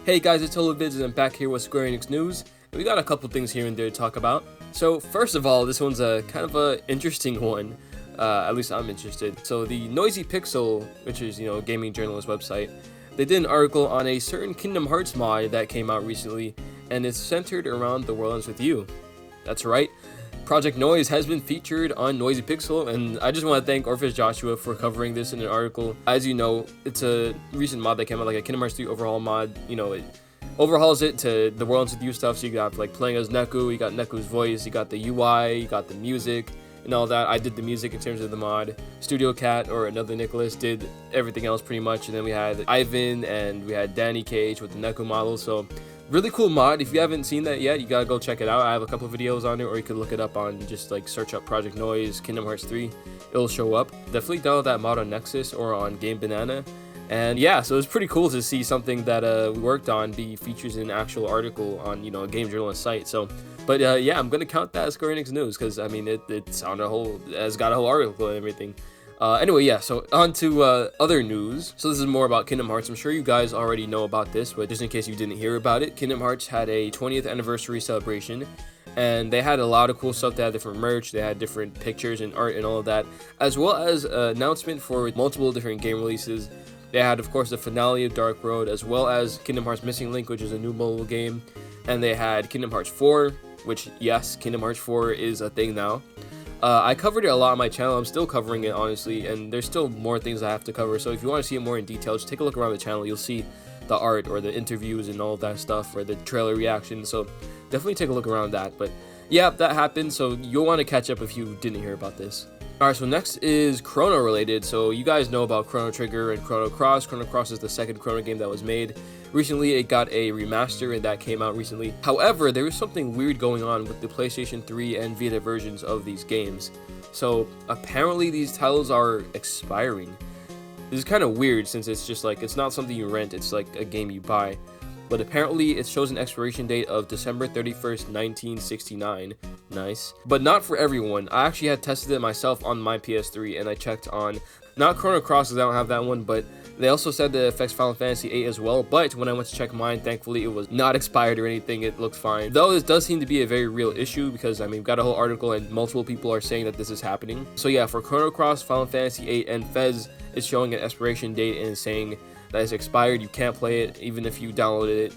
Hey guys, it's Oluvids and I'm back here with Square Enix news, and we got a couple things here and there to talk about. So first of all, this one's a kind of a interesting one, at least I'm interested. So the Noisy Pixel, which is, a gaming journalist website, they did an article on a certain Kingdom Hearts mod that came out recently, and it's centered around The World Ends With You. That's right, Project Noise has been featured on Noisy Pixel, and I just want to thank Orpheus Joshua for covering this in an article. As you know, it's a recent mod that came out, like a Kingdom Hearts 3 overhaul mod. It overhauls it to the World Ends With You stuff, so you got like playing as Neku, you got Neku's voice, you got the UI, you got the music, and all that. I did the music in terms of the mod. Studio Cat, or another Nicholas, did everything else pretty much, and then we had Ivan, and we had Danny Cage with the Neku model, so really cool mod. If you haven't seen that yet, you gotta go check it out. I have a couple of videos on it, or you could look it up on just like search up Project Noise Kingdom Hearts 3. It'll show up. Definitely download that mod on Nexus or on Game Banana. And yeah, so it's pretty cool to see something that we worked on be featured in an actual article on a game journalist site. So, but yeah, I'm gonna count that as Square Enix news because I mean it's on has got a whole article and everything. Anyway, yeah, so on to other news. So this is more about Kingdom Hearts. I'm sure you guys already know about this, but just in case you didn't hear about it, Kingdom Hearts had a 20th anniversary celebration, and they had a lot of cool stuff. They had different merch, they had different pictures and art and all of that, as well as an announcement for multiple different game releases. They had, of course, the finale of Dark Road, as well as Kingdom Hearts Missing Link, which is a new mobile game, and they had Kingdom Hearts 4, which, yes, Kingdom Hearts 4 is a thing now. I covered it a lot on my channel. I'm still covering it, honestly, and there's still more things I have to cover. So if you want to see it more in detail, just take a look around the channel. You'll see the art or the interviews and all of that stuff, or the trailer reaction. So definitely take a look around that. But yeah, that happened. So you'll want to catch up if you didn't hear about this. Alright, so next is Chrono related. So you guys know about Chrono Trigger and Chrono Cross. Chrono Cross is the second Chrono game that was made. Recently, it got a remaster, and that came out recently. However, there was something weird going on with the PlayStation 3 and Vita versions of these games. So apparently these titles are expiring. This is kind of weird since it's just like, it's not something you rent, it's like a game you buy. But apparently it shows an expiration date of December 31st, 1969. Nice. But not for everyone. I actually had tested it myself on my PS3, and I checked on, not Chrono Cross because I don't have that one, but they also said that it affects Final Fantasy VIII as well. But when I went to check mine, thankfully it was not expired or anything. It looked fine. Though this does seem to be a very real issue because, I mean, we've got a whole article and multiple people are saying that this is happening. So yeah, for Chrono Cross, Final Fantasy VIII, and Fez, it's showing an expiration date and saying that it's expired. You can't play it even if you downloaded it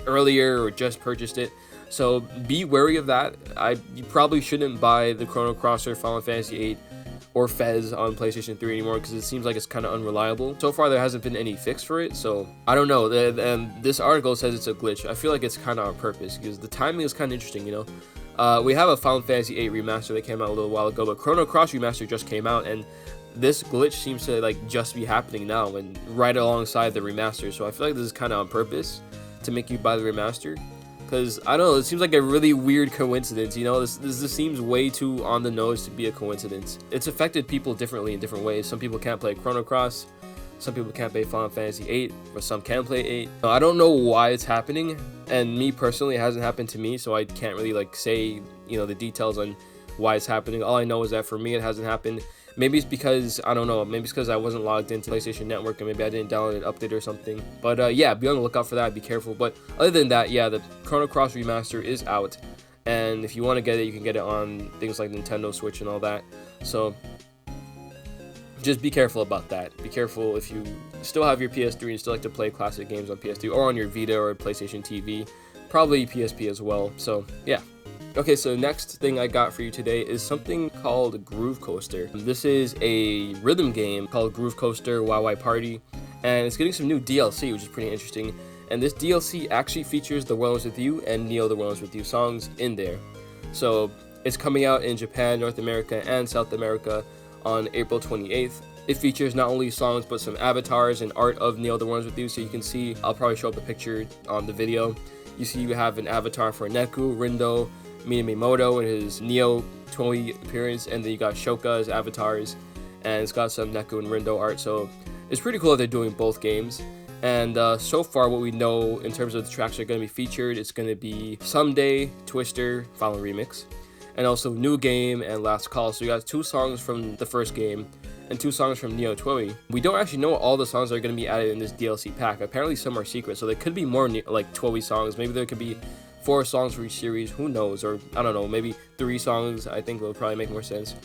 earlier or just purchased it. So be wary of that. You probably shouldn't buy the Chrono Cross or Final Fantasy VIII or Fez on PlayStation 3 anymore because it seems like it's kind of unreliable. So far there hasn't been any fix for it, so I don't know. And this article says it's a glitch. I feel like it's kind of on purpose because the timing is kind of interesting, we have a Final Fantasy VIII remaster that came out a little while ago, but Chrono Cross remaster just came out, and this glitch seems to like just be happening now and right alongside the remaster. So I feel like this is kind of on purpose to make you buy the remaster, because I don't know, it seems like a really weird coincidence. This seems way too on the nose to be a coincidence. It's affected people differently in different ways. Some people can't play Chrono Cross, some people can't play Final Fantasy VIII, or some can play 8. I don't know why it's happening, and me personally, it hasn't happened to me, so I can't really like say the details on why it's happening. All I know is that for me it hasn't happened. Maybe it's because, I don't know, maybe it's because I wasn't logged into PlayStation Network and maybe I didn't download an update or something. But yeah, be on the lookout for that, be careful. But other than that, yeah, the Chrono Cross remaster is out. And if you want to get it, you can get it on things like Nintendo Switch and all that. So just be careful about that. Be careful if you still have your PS3 and still like to play classic games on PS3 or on your Vita or PlayStation TV. Probably PSP as well. So yeah. Okay, so next thing I got for you today is something called Groove Coaster. This is a rhythm game called Groove Coaster YY Party, and it's getting some new DLC, which is pretty interesting. And this DLC actually features The World Ends With You and Neo The World Ends With You songs in there. So it's coming out in Japan, North America, and South America on April 28th. It features not only songs, but some avatars and art of Neo The World Ends With You. So you can see, I'll probably show up a picture on the video. You see you have an avatar for Neku, Rindo, Minamoto and his Neo TWEWY appearance, and then you got Shoka as avatars, and it's got some Neku and Rindo art, so it's pretty cool that they're doing both games. And so far what we know in terms of the tracks that are going to be featured, it's going to be Someday, Twister, Final Remix, and also New Game and Last Call. So you got 2 songs from the first game, and 2 songs from Neo TWEWY. We don't actually know all the songs that are going to be added in this DLC pack. Apparently some are secret, so there could be more like TWEWY songs. Maybe there could be 4 songs for each series, who knows, or I don't know, maybe 3 songs. I think will probably make more sense.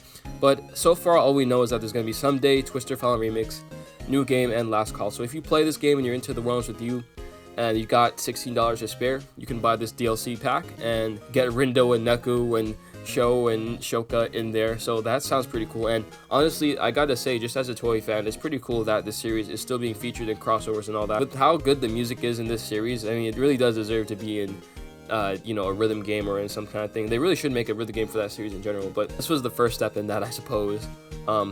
But so far all we know is that there's going to be Someday, Twister Final Remix, New Game, and Last Call. So if you play this game and you're into The Worlds With You and you got $16 to spare, you can buy this DLC pack and get Rindo and Neku and Sho and Shoka in there. So that sounds pretty cool. And honestly, I gotta say, just as a TWEWY fan, it's pretty cool that this series is still being featured in crossovers and all that. With how good the music is in this series, I mean, it really does deserve to be in you know, a rhythm game or in some kind of thing. They really should make a rhythm game for that series in general, but this was the first step in that, I suppose.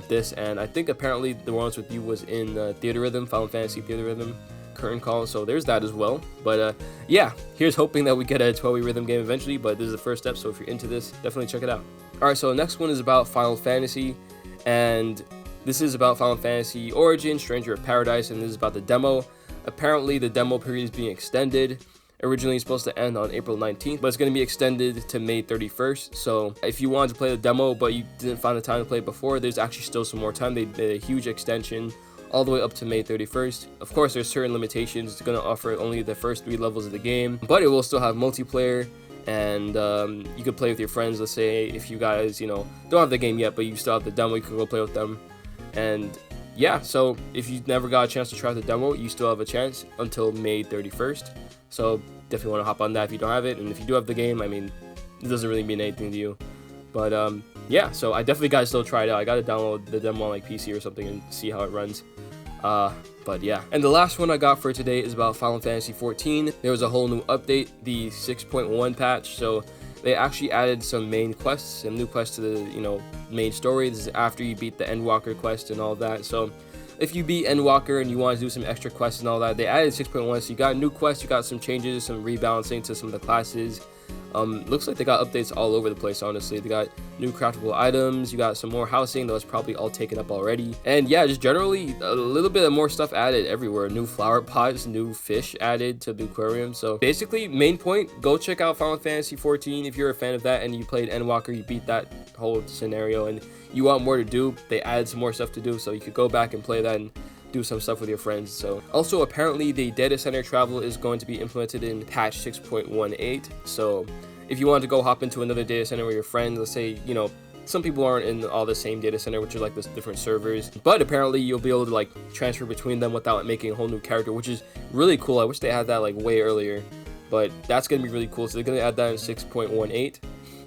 This, and I think apparently The Worlds With You was in Theater Rhythm, Final Fantasy Theater Rhythm Curtain Call, so there's that as well. But yeah, here's hoping that we get a TWEWY rhythm game eventually, but this is the first step, so if you're into this, definitely check it out. Alright, so next one is about Final Fantasy, and this is about Final Fantasy Origin, Stranger of Paradise, and this is about the demo. Apparently the demo period is being extended. Originally supposed to end on April 19th, but it's going to be extended to May 31st. So if you wanted to play the demo but you didn't find the time to play it before, there's actually still some more time. They did a huge extension all the way up to May 31st. Of course, there's certain limitations. It's going to offer only the first 3 levels of the game, but it will still have multiplayer, and you could play with your friends. Let's say if you guys, you know, don't have the game yet, but you still have the demo, you can go play with them. And yeah, so if you never got a chance to try the demo, you still have a chance until May 31st. So definitely want to hop on that if you don't have it, and if you do have the game, I mean, it doesn't really mean anything to you. But yeah, so I definitely gotta still try it out. I gotta download the demo on like PC or something and see how it runs. But yeah, and the last one I got for today is about Final Fantasy XIV. There was a whole new update, the 6.1 patch, so they actually added some main quests, some new quests to the, you know, main story. This is after you beat the Endwalker quest and all that. So if you beat Endwalker and you want to do some extra quests and all that, they added 6.1, so you got new quests, you got some changes, some rebalancing to some of the classes. Looks like they got updates all over the place, honestly. They got new craftable items, you got some more housing that was probably all taken up already. And yeah, just generally a little bit of more stuff added everywhere. New flower pots, new fish added to the aquarium. So basically, main point, go check out Final Fantasy XIV if you're a fan of that and you played Endwalker, you beat that whole scenario and you want more to do. They added some more stuff to do, so you could go back and play that and do some stuff with your friends. So also, apparently the data center travel is going to be implemented in patch 6.18. So if you want to go hop into another data center with your friends, let's say, you know, some people aren't in all the same data center, which are like the different servers, but apparently you'll be able to like transfer between them without making a whole new character, which is really cool. I wish they had that like way earlier, but that's gonna be really cool. So they're gonna add that in 6.18.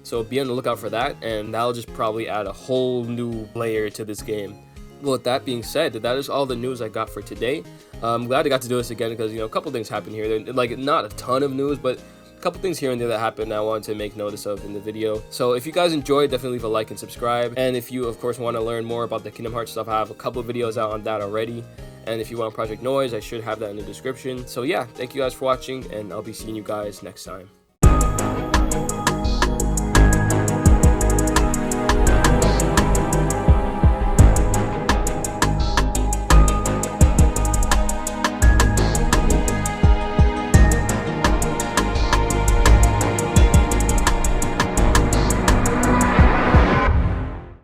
So be on the lookout for that, and that'll just probably add a whole new layer to this game. Well, with that being said, that is all the news I got for today. I'm glad I got to do this again because, you know, a couple things happened here. Like, not a ton of news, but a couple things here and there that happened I wanted to make notice of in the video. So if you guys enjoyed, definitely leave a like and subscribe. And if you, of course, want to learn more about the Kingdom Hearts stuff, I have a couple of videos out on that already. And if you want Project Noise, I should have that in the description. So yeah, thank you guys for watching, and I'll be seeing you guys next time.